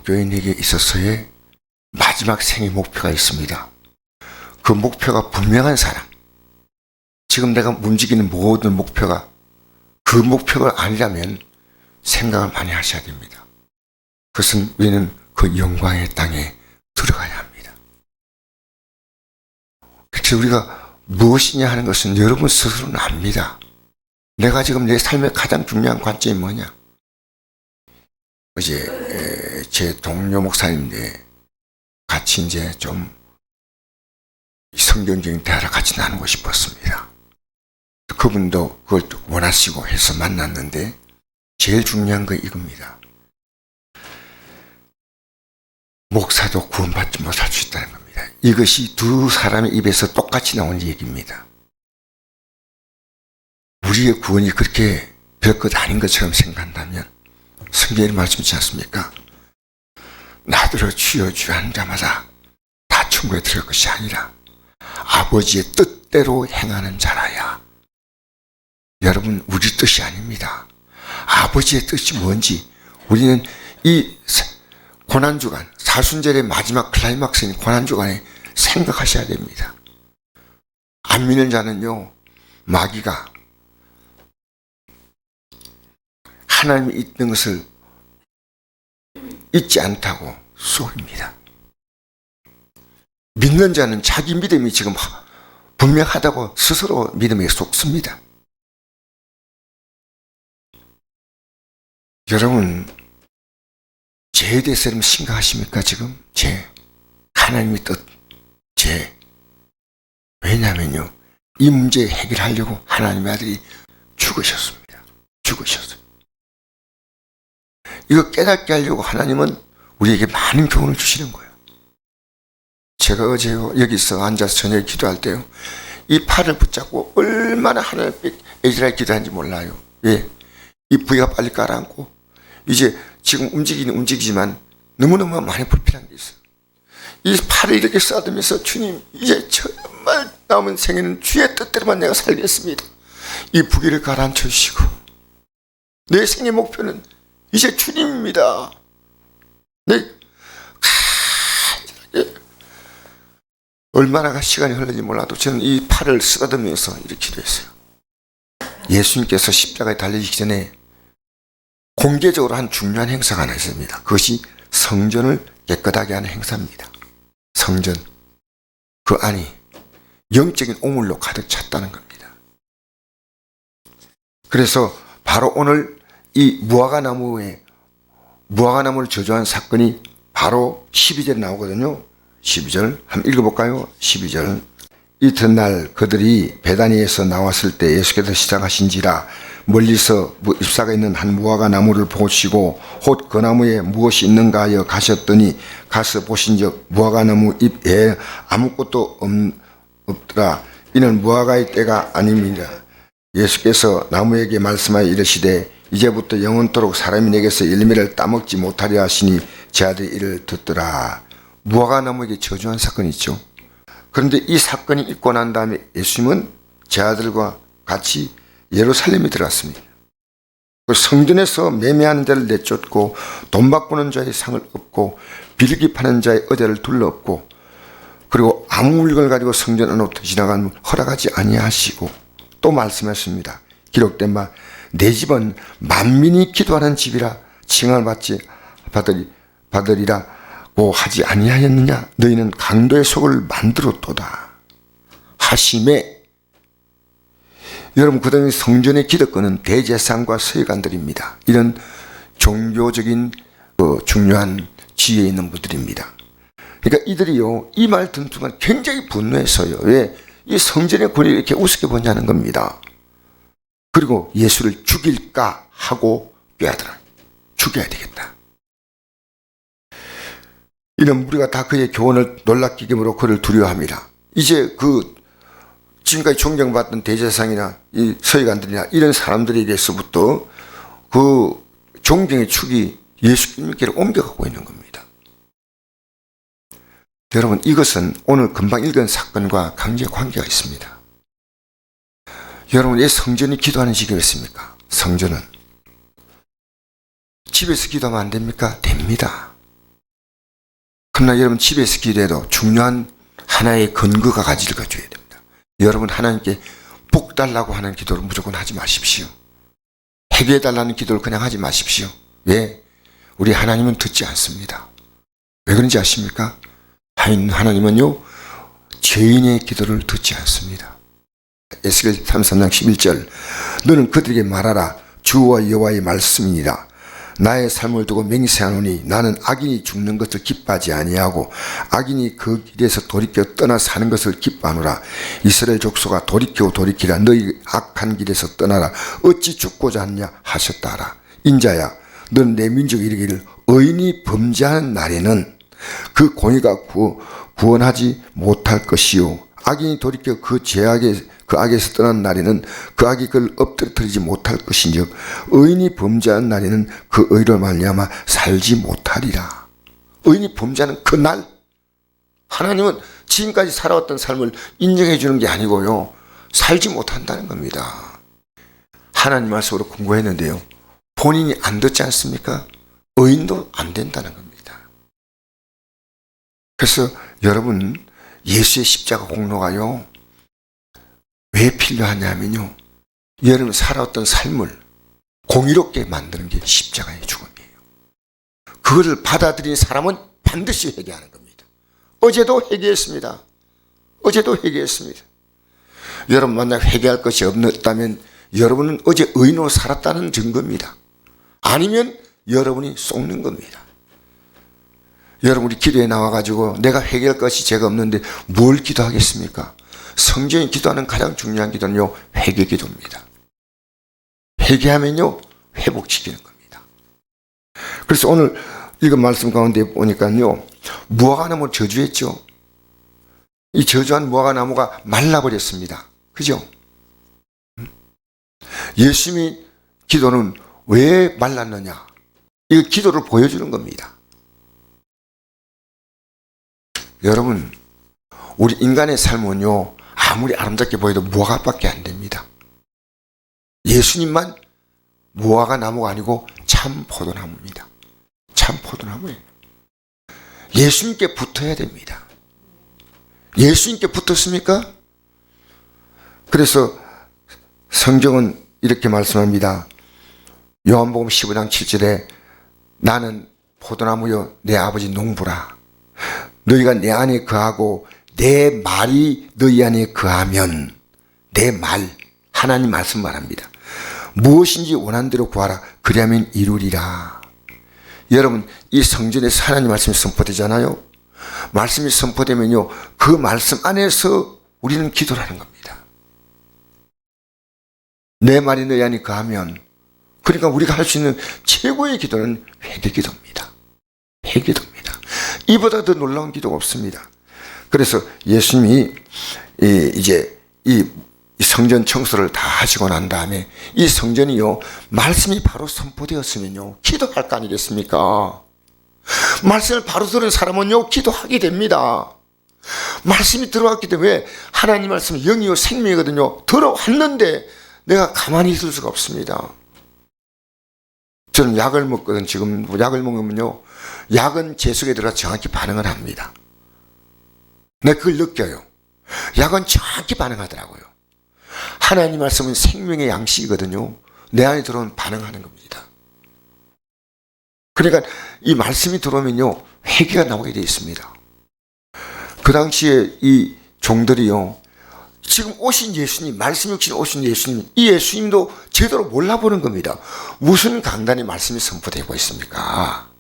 기독교인에게 있어서의 마지막 생의 목표가 있습니다. 그 목표가 분명한 사람, 지금 내가 움직이는 모든 목표가 그 목표가 아니라면 생각을 많이 하셔야 됩니다. 그것은 우리는 그 영광의 땅에 들어가야 합니다. 그래서 우리가 무엇이냐 하는 것은 여러분 스스로는 압니다. 내가 지금 내 삶의 가장 중요한 관점이 뭐냐? 어제 제 동료 목사님인데 같이 이제 좀 성경적인 대화를 같이 나누고 싶었습니다. 그분도 그걸 원하시고 해서 만났는데 제일 중요한 건 이겁니다. 목사도 구원받지 못할 수 있다는 겁니다. 이것이 두 사람의 입에서 똑같이 나온 얘기입니다. 우리의 구원이 그렇게 별것 아닌 것처럼 생각한다면 성경이 말씀하지 않습니까? 나더러 주여 주여 하는 자마다 다 천국에 들어갈 것이 아니라 아버지의 뜻대로 행하는 자라야. 여러분, 우리 뜻이 아닙니다. 아버지의 뜻이 뭔지 우리는 이 고난주간, 사순절의 마지막 클라이막스인 고난주간에 생각하셔야 됩니다. 안 믿는 자는요, 마귀가 하나님이 있는 것을 잊지 않다고 속입니다. 믿는 자는 자기 믿음이 지금 분명하다고 스스로 믿음에 속습니다. 여러분, 죄에 대해서 여러분 심각하십니까? 지금 죄, 하나님의 뜻, 죄. 왜냐하면요, 이 문제 해결하려고 하나님의 아들이 죽으셨습니다. 죽으셨어요. 이거 깨닫게 하려고 하나님은 우리에게 많은 교훈을 주시는 거예요. 제가 어제 여기서 앉아서 저녁에 기도할 때요, 이 팔을 붙잡고 얼마나 하나님 애절하게 기도하는지 몰라요. 왜? 이 부위가 빨리 가라앉고 이제 지금 움직이는 움직이지만 너무너무 많이 불편한 게 있어요. 이 팔을 이렇게 써두면서 주님, 이제 정말 남은 생에는 주의 뜻대로만 내가 살겠습니다. 이 부위를 가라앉혀 주시고 내 생의 목표는 이제 주님입니다. 네, 얼마나 시간이 흘렀는지 몰라도 저는 이 팔을 쓰다듬으면서 이렇게 기도했어요. 예수님께서 십자가에 달리시기 전에 공개적으로 한 중요한 행사가 하나 있습니다. 그것이 성전을 깨끗하게 하는 행사입니다. 성전, 그 안이 영적인 오물로 가득 찼다는 겁니다. 그래서 바로 오늘 이 무화과나무를 저주한 사건이 바로 12절에 나오거든요. 12절 한번 읽어볼까요? 12절. 이튿날 그들이 베다니에서 나왔을 때 예수께서 시작하신지라 멀리서 잎사가 있는 한 무화과 나무를 보시고 곧 그 나무에 무엇이 있는가 하여 가셨더니 가서 보신즉 무화과 나무 잎에 아무것도 없더라. 이는 무화과의 때가 아닙니다. 예수께서 나무에게 말씀하여 이르시되 이제부터 영원토록 사람이 내게서 열매를 따먹지 못하려 하시니 제 아들이 이를 듣더라. 무화과 나무에게 저주한 사건이 있죠. 그런데 이 사건이 있고 난 다음에 예수님은 제 아들과 같이 예루살렘에 들어갔습니다. 그 성전에서 매매하는 자를 내쫓고 돈 바꾸는 자의 상을 엎고 비둘기 파는 자의 의자를 둘러엎고 그리고 아무 물건을 가지고 성전 안으로 지나가는 허락하지 아니하시고 또 말씀하십니다. 기록된 바 내 집은 만민이 기도하는 집이라 칭함을 받으리라고 하지 아니하였느냐. 너희는 강도의 속을 만들었도다 하심에, 여러분, 그 다음에 성전의 기득권은 대제사장과 서기관들입니다. 이런 종교적인 중요한 지위에 있는 분들입니다. 그러니까 이들이요, 이 말 듣는 순간 굉장히 분노했어요. 왜? 이 성전의 권위를 이렇게 우습게 보냐는 겁니다. 그리고 예수를 죽일까 하고 꾀하더라. 죽여야 되겠다. 이런 무리가 다 그의 교훈을 놀랍게 여김으로 그를 두려워합니다. 이제 지금까지 존경받던 대제사장이나 이 서기관들이나 이런 사람들에게서부터 그 존경의 축이 예수님께로 옮겨가고 있는 겁니다. 여러분, 이것은 오늘 금방 읽은 사건과 강제 관계가 있습니다. 여러분, 왜 성전이 기도하는 지경이었습니까? 성전은 집에서 기도하면 안 됩니까? 됩니다. 그러나 여러분 집에서 기도해도 중요한 하나의 근거가 가져줘야 됩니다. 여러분 하나님께 복 달라고 하는 기도를 무조건 하지 마십시오. 해결해달라는 기도를 그냥 하지 마십시오. 왜? 우리 하나님은 듣지 않습니다. 왜 그런지 아십니까? 하나님은요 죄인의 기도를 듣지 않습니다. 에스겔 33장 11절 너는 그들에게 말하라. 주와 여호와의 말씀이니라. 나의 삶을 두고 맹세하노니 나는 악인이 죽는 것을 기뻐하지 아니하고 악인이 그 길에서 돌이켜 떠나 사는 것을 기뻐하노라. 이스라엘 족속아 돌이키라. 너희 악한 길에서 떠나라. 어찌 죽고자 하느냐 하셨다라. 인자야 너는 내 민족이 이르기를 의인이 범죄하는 날에는 그 공의가 구원하지 못할 것이요 악인이 돌이켜 그 악에서 떠난 날에는 그 악이 그를 엎드러뜨리지 못할 것인즉 의인이 범죄한 날에는 그 의로 말미암아 살지 못하리라. 의인이 범죄하는 그날 하나님은 지금까지 살아왔던 삶을 인정해 주는 게 아니고요 살지 못한다는 겁니다. 하나님 말씀으로 공부했는데요 본인이 안 듣지 않습니까? 의인도 안 된다는 겁니다. 그래서 여러분 예수의 십자가 공로가요 왜 필요하냐면요 여러분 살아왔던 삶을 공의롭게 만드는 게 십자가의 죽음이에요. 그것을 받아들인 사람은 반드시 회개하는 겁니다. 어제도 회개했습니다. 여러분 만약 회개할 것이 없다면 여러분은 어제 의인으로 살았다는 증거입니다. 아니면 여러분이 속는 겁니다. 여러분 우리 기도에 나와가지고 내가 회개할 것이 제가 없는데 뭘 기도하겠습니까? 성경이 기도하는 가장 중요한 기도는요 회개 기도입니다. 회개하면요 회복시키는 겁니다. 그래서 오늘 읽은 말씀 가운데 보니까요 무화과 나무를 저주했죠. 이 저주한 무화과 나무가 말라버렸습니다. 그죠? 예수님의 기도는 왜 말랐느냐? 이 기도를 보여주는 겁니다. 여러분 우리 인간의 삶은요 아무리 아름답게 보여도 무화과밖에 안 됩니다. 예수님만 무화과 나무가 아니고 참 포도나무입니다. 참 포도나무예요. 예수님께 붙어야 됩니다. 예수님께 붙었습니까? 그래서 성경은 이렇게 말씀합니다. 요한복음 15장 7절에 나는 포도나무요 내 아버지 농부라. 너희가 내 안에 거하고 내 말이 너희 안에 거하면 내 말, 하나님 말씀 말합니다. 무엇인지 원하는 대로 구하라. 그리하면 이루리라. 여러분 이 성전에서 하나님 말씀이 선포되잖아요. 말씀이 선포되면요 그 말씀 안에서 우리는 기도를 하는 겁니다. 내 말이 너희 안에 거하면 그러니까 우리가 할 수 있는 최고의 기도는 회개기도입니다. 회개기도입니다. 이보다 더 놀라운 기도가 없습니다. 그래서 예수님이 이제 이 성전 청소를 다 하시고 난 다음에 이 성전이요 말씀이 바로 선포되었으면요 기도할 거 아니겠습니까? 말씀을 바로 들은 사람은요 기도하게 됩니다. 말씀이 들어왔기 때문에 하나님 말씀은 영이요 생명이거든요. 들어왔는데 내가 가만히 있을 수가 없습니다. 저는 약을 먹거든. 지금 약을 먹으면요 약은 제 속에 들어가 정확히 반응을 합니다. 내가 그걸 느껴요. 약은 정확히 반응하더라고요. 하나님 말씀은 생명의 양식이거든요. 내 안에 들어오면 반응하는 겁니다. 그러니까 이 말씀이 들어오면요 회개가 나오게 되어 있습니다. 그 당시에 이 종들이요 지금 오신 예수님, 말씀이 오신 예수님, 이 예수님도 제대로 몰라보는 겁니다. 무슨 강단의 말씀이 선포되고 있습니까?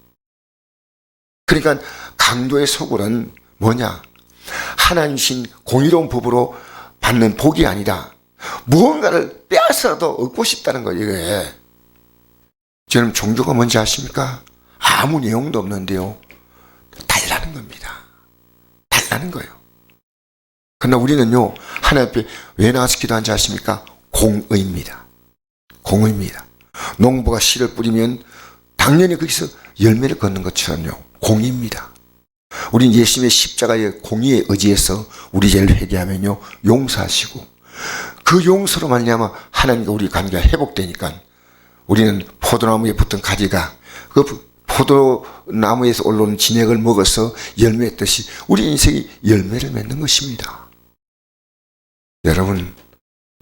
그러니까 강도의 속으로는 뭐냐? 하나님신 공의로운 법으로 받는 복이 아니다. 무언가를 빼앗아도 얻고 싶다는 거예요. 이게. 저는 종교가 뭔지 아십니까? 아무 내용도 없는데요. 달라는 겁니다. 달라는 거예요. 그러나 우리는요, 하나님 앞에 왜 나와서 기도하는지 아십니까? 공의입니다. 공의입니다. 농부가 씨를 뿌리면 당연히 거기서 열매를 걷는 것처럼요, 공의입니다. 우린 예수님의 십자가의 공의에 의지해서 우리 죄를 회개하면요, 용서하시고 그 용서로 말미암아 하나님과 우리 관계가 회복되니까 우리는 포도나무에 붙은 가지가 그 포도나무에서 올라오는 진액을 먹어서 열매 맺듯이 우리 인생이 열매를 맺는 것입니다. 여러분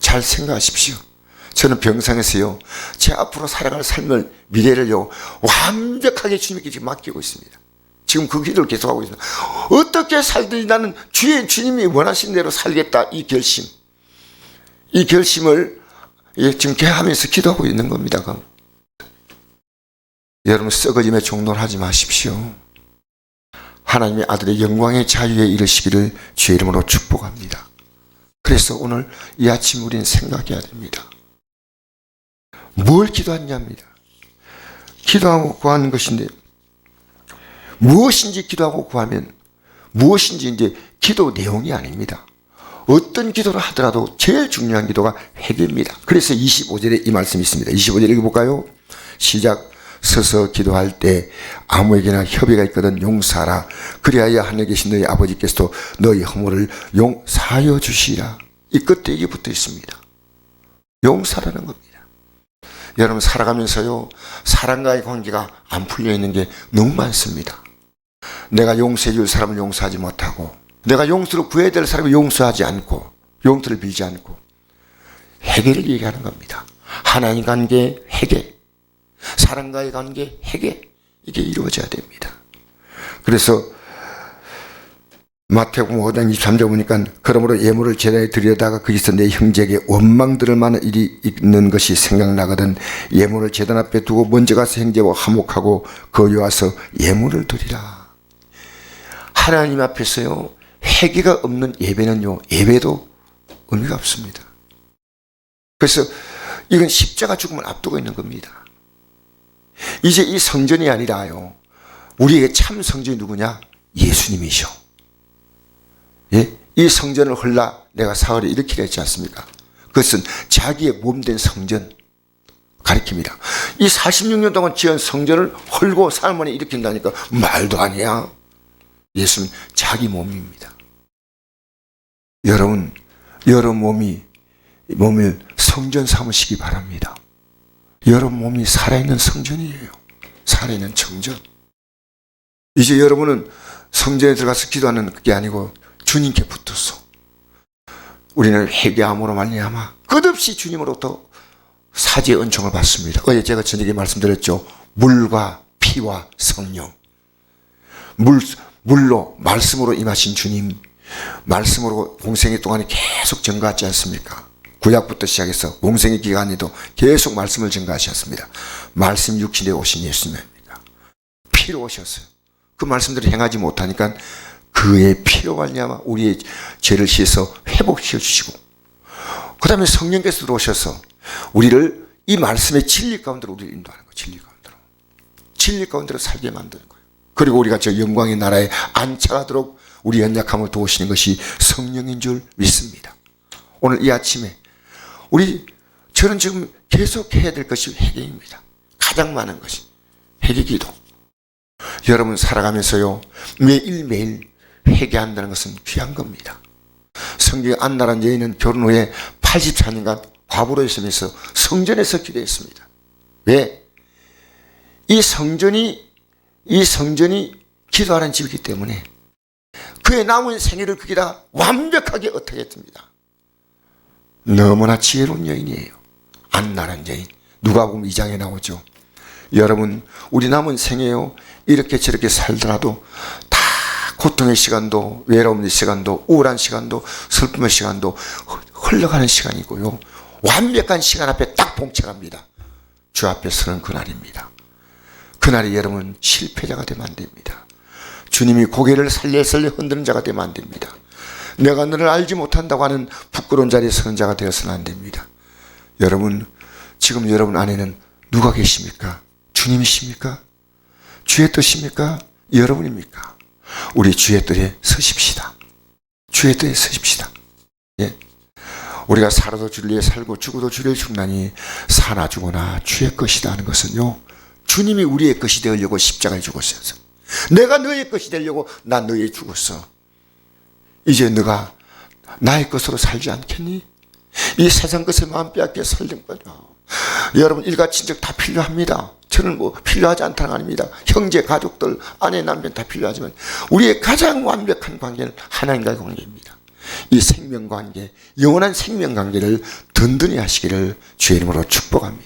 잘 생각하십시오. 저는 병상에서요, 제 앞으로 살아갈 삶을, 미래를요, 완벽하게 주님께 지금 맡기고 있습니다. 지금 그 기도를 계속하고 있습니다. 어떻게 살든지 나는 주님이 원하신 대로 살겠다. 이 결심을 지금 개하면서 기도하고 있는 겁니다. 여러분 썩어짐에 종노하지 마십시오. 하나님의 아들의 영광의 자유에 이르시기를 주의 이름으로 축복합니다. 그래서 오늘 이 아침 우리는 생각해야 됩니다. 뭘 기도하냐입니다. 기도하고 구하는 것인데, 무엇인지 기도하고 구하면 무엇인지 이제 기도 내용이 아닙니다. 어떤 기도를 하더라도 제일 중요한 기도가 회개입니다. 그래서 25절에 이 말씀이 있습니다. 25절 읽어볼까요? 시작. 서서 기도할 때 아무에게나 협의가 있거든 용서하라. 그리하여 하늘에 계신 너희 아버지께서도 너희 허물을 용사하여 주시라. 이 끝에 이게 붙어 있습니다. 용서라는 겁니다. 여러분 살아가면서요, 사람과의 관계가 안 풀려 있는 게 너무 많습니다. 내가 용서해 줄 사람을 용서하지 못하고, 내가 용서를 구해야 될 사람을 용서하지 않고, 용서를 빌지 않고, 회개를 얘기하는 겁니다. 하나님 관계 회개, 사람과의 관계 회개, 이게 이루어져야 됩니다. 그래서 마태복음 5장 23절 보니까 그러므로 예물을 제단에 드려다가 거기서 내 형제에게 원망 들을 만한 일이 있는 것이 생각나거든 예물을 제단 앞에 두고 먼저 가서 형제와 화목하고 거기 와서 예물을 드리라. 하나님 앞에서요, 회개가 없는 예배는요, 예배도 의미가 없습니다. 그래서 이건 십자가 죽음을 앞두고 있는 겁니다. 이제 이 성전이 아니라요, 우리에게 참 성전이 누구냐? 예수님이셔. 예? 이 성전을 헐라 내가 사흘에 일으키라 했지 않습니까? 그것은 자기의 몸된 성전 가리킵니다. 이 46년 동안 지은 성전을 헐고 사흘 만에 일으킨다니까 말도 아니야. 예수는 자기 몸입니다. 여러분 몸을 성전 삼으시기 바랍니다. 여러분 몸이 살아있는 성전이에요. 살아있는 성전. 이제 여러분은 성전에 들어가서 기도하는 그게 아니고 주님께 붙어서 우리는 회개함으로 말미암아 끝없이 주님으로부터 사죄의 은총을 받습니다. 어제 제가 저녁에 말씀드렸죠. 물과 피와 성령. 물로 말씀으로 임하신 주님, 말씀으로 공생의 동안에 계속 증거하지 않습니까? 구약부터 시작해서 공생의 기간에도 계속 말씀을 증거하셨습니다. 말씀 육신에 오신 예수님입니다. 피로 오셨어요. 그 말씀대로 행하지 못하니까 그의 피로 말미암아 우리의 죄를 씻어 회복시켜 주시고, 그 다음에 성령께서 들어오셔서 우리를 이 말씀의 진리 가운데로 우리를 인도하는 거예요. 진리 가운데로 살게 만드는 거예요. 그리고 우리가 저 영광의 나라에 안착하도록 우리 연약함을 도우시는 것이 성령인 줄 믿습니다. 오늘 이 아침에 저는 지금 계속 해야 될 것이 회개입니다. 가장 많은 것이 회개기도. 여러분 살아가면서요, 매일매일 회개한다는 것은 귀한 겁니다. 성경에 안나란 여인은 결혼 후에 84년간 과부로 있으면서 성전에서 기도했습니다. 왜? 이 성전이 기도하는 집이기 때문에 그의 남은 생애를 거기다 완벽하게 어떻겠습니다. 너무나 지혜로운 여인이에요. 안나란 여인. 누가복음 2장에 나오죠. 여러분 우리 남은 생애요, 이렇게 저렇게 살더라도 다 고통의 시간도, 외로움의 시간도, 우울한 시간도, 슬픔의 시간도 흘러가는 시간이고요, 완벽한 시간 앞에 딱 봉착합니다. 주 앞에 서는 그날입니다. 그날이 여러분 실패자가 되면 안 됩니다. 주님이 고개를 살려살려 흔드는 자가 되면 안 됩니다. 내가 너를 알지 못한다고 하는 부끄러운 자리에 서는 자가 되어서는 안 됩니다. 여러분 지금 여러분 안에는 누가 계십니까? 주님이십니까? 주의 뜻입니까? 여러분입니까? 우리 주의 뜻에 서십시다. 주의 뜻에 서십시다. 예. 우리가 살아도 주를 위해 살고 죽어도 주를 죽나니 사나 죽으나 주의 것이다 하는 것은요, 주님이 우리의 것이 되려고 십자가에 죽었어요. 내가 너의 것이 되려고 난 너의 죽었어. 이제 너가 나의 것으로 살지 않겠니? 이 세상 것에 마음 빼앗겨 살는 거죠. 여러분 일가친척 다 필요합니다. 저는 뭐 필요하지 않다는 거 아닙니다. 형제, 가족들, 아내, 남편 다 필요하지만 우리의 가장 완벽한 관계는 하나님과의 관계입니다. 이 생명관계, 영원한 생명관계를 든든히 하시기를 주의 이름으로 축복합니다.